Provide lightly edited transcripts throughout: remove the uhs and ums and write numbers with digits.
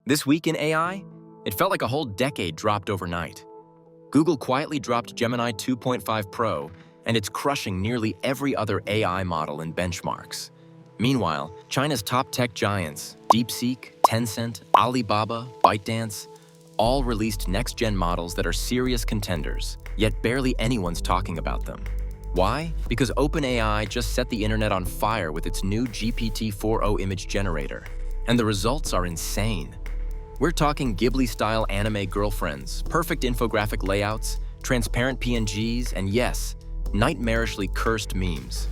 This week in AI, it felt like a whole decade dropped overnight. Google quietly dropped Gemini 2.5 Pro, and it's crushing nearly every other AI model in benchmarks. Meanwhile, China's top tech giants, DeepSeek, Tencent, Alibaba, ByteDance, all released next-gen models that are serious contenders, yet barely anyone's talking about them. Why? Because OpenAI just set the internet on fire with its new GPT-4o image generator, and the results are insane. We're talking Ghibli-style anime girlfriends, perfect infographic layouts, transparent PNGs, and yes, nightmarishly cursed memes.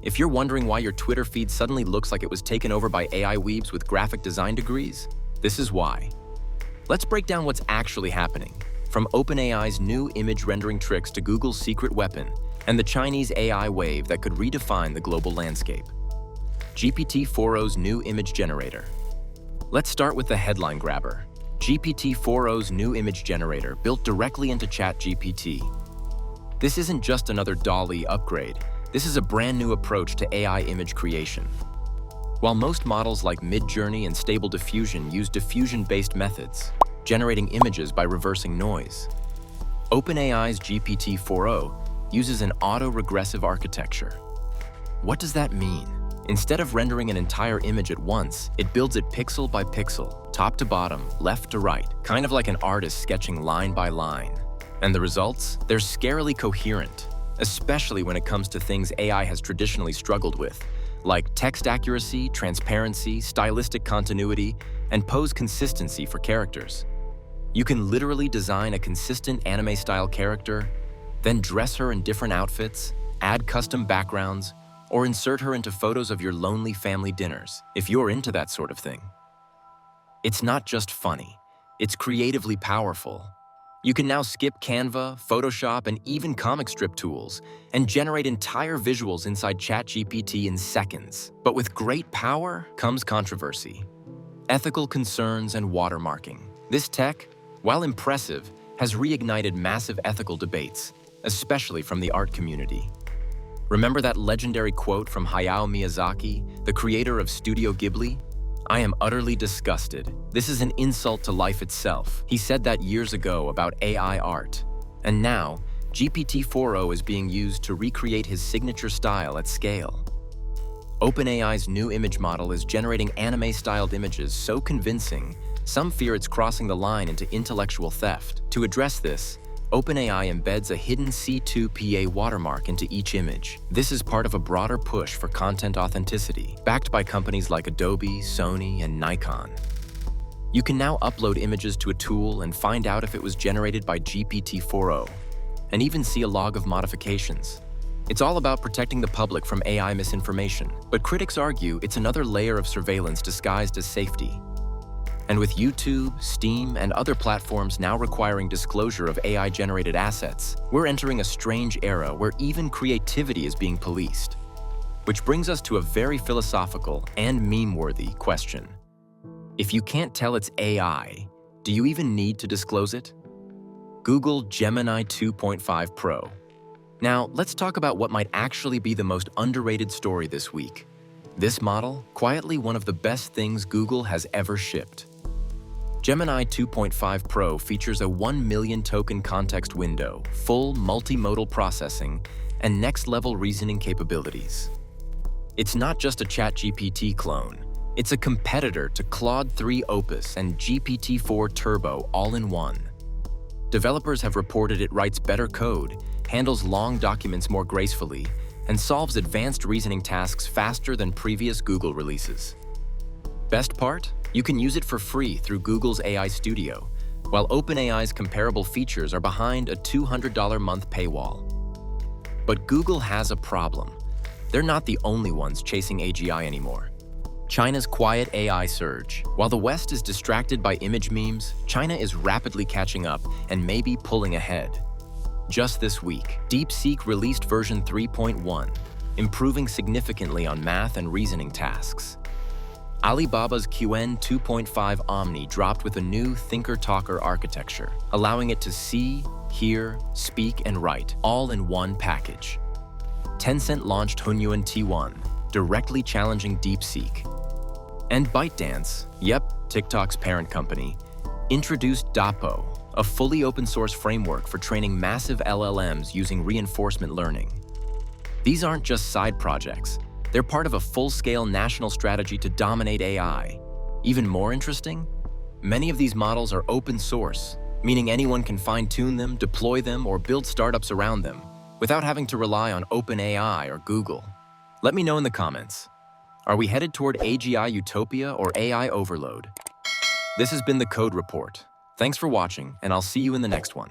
If you're wondering why your Twitter feed suddenly looks like it was taken over by AI weebs with graphic design degrees, this is why. Let's break down what's actually happening, from OpenAI's new image rendering tricks to Google's secret weapon, and the Chinese AI wave that could redefine the global landscape. GPT-4o's new image generator. Let's start with the headline grabber. GPT-4o's new image generator built directly into ChatGPT. This isn't just another DALL upgrade. This is a brand new approach to AI image creation. While most models like Midjourney and Stable Diffusion use diffusion-based methods, generating images by reversing noise, OpenAI's GPT-4o uses an autoregressive architecture. What does that mean? Instead of rendering an entire image at once, it builds it pixel by pixel, top to bottom, left to right, kind of like an artist sketching line by line. And the results? They're scarily coherent, especially when it comes to things AI has traditionally struggled with, like text accuracy, transparency, stylistic continuity, and pose consistency for characters. You can literally design a consistent anime-style character, then dress her in different outfits, add custom backgrounds, or insert her into photos of your lonely family dinners, if you're into that sort of thing. It's not just funny, it's creatively powerful. You can now skip Canva, Photoshop, and even comic strip tools, and generate entire visuals inside ChatGPT in seconds. But with great power comes controversy, ethical concerns, and watermarking. This tech, while impressive, has reignited massive ethical debates, especially from the art community. Remember that legendary quote from Hayao Miyazaki, the creator of Studio Ghibli? "I am utterly disgusted. This is an insult to life itself." He said that years ago about AI art. And now, GPT-4o is being used to recreate his signature style at scale. OpenAI's new image model is generating anime-styled images so convincing, some fear it's crossing the line into intellectual theft. To address this, OpenAI embeds a hidden C2PA watermark into each image. This is part of a broader push for content authenticity, backed by companies like Adobe, Sony, and Nikon. You can now upload images to a tool and find out if it was generated by GPT-4o, and even see a log of modifications. It's all about protecting the public from AI misinformation, but critics argue it's another layer of surveillance disguised as safety. And with YouTube, Steam, and other platforms now requiring disclosure of AI-generated assets, we're entering a strange era where even creativity is being policed. Which brings us to a very philosophical and meme-worthy question. If you can't tell it's AI, do you even need to disclose it? Google Gemini 2.5 Pro. Now, let's talk about what might actually be the most underrated story this week. This model, quietly one of the best things Google has ever shipped. Gemini 2.5 Pro features a 1 million token context window, full multimodal processing, and next-level reasoning capabilities. It's not just a ChatGPT clone. It's a competitor to Claude 3 Opus and GPT-4 Turbo all in one. Developers have reported it writes better code, handles long documents more gracefully, and solves advanced reasoning tasks faster than previous Google releases. Best part? You can use it for free through Google's AI Studio, while OpenAI's comparable features are behind a $200 month paywall. But Google has a problem. They're not the only ones chasing AGI anymore. China's quiet AI surge. While the West is distracted by image memes, China is rapidly catching up and maybe pulling ahead. Just this week, DeepSeek released version 3.1, improving significantly on math and reasoning tasks. Alibaba's Qwen 2.5 Omni dropped with a new thinker-talker architecture, allowing it to see, hear, speak, and write, all in one package. Tencent launched Tencent T1, directly challenging DeepSeek. And ByteDance, yep, TikTok's parent company, introduced DAPO, a fully open-source framework for training massive LLMs using reinforcement learning. These aren't just side projects. They're part of a full-scale national strategy to dominate AI. Even more interesting, many of these models are open source, meaning anyone can fine-tune them, deploy them, or build startups around them without having to rely on OpenAI or Google. Let me know in the comments. Are we headed toward AGI utopia or AI overload? This has been the Code Report. Thanks for watching, and I'll see you in the next one.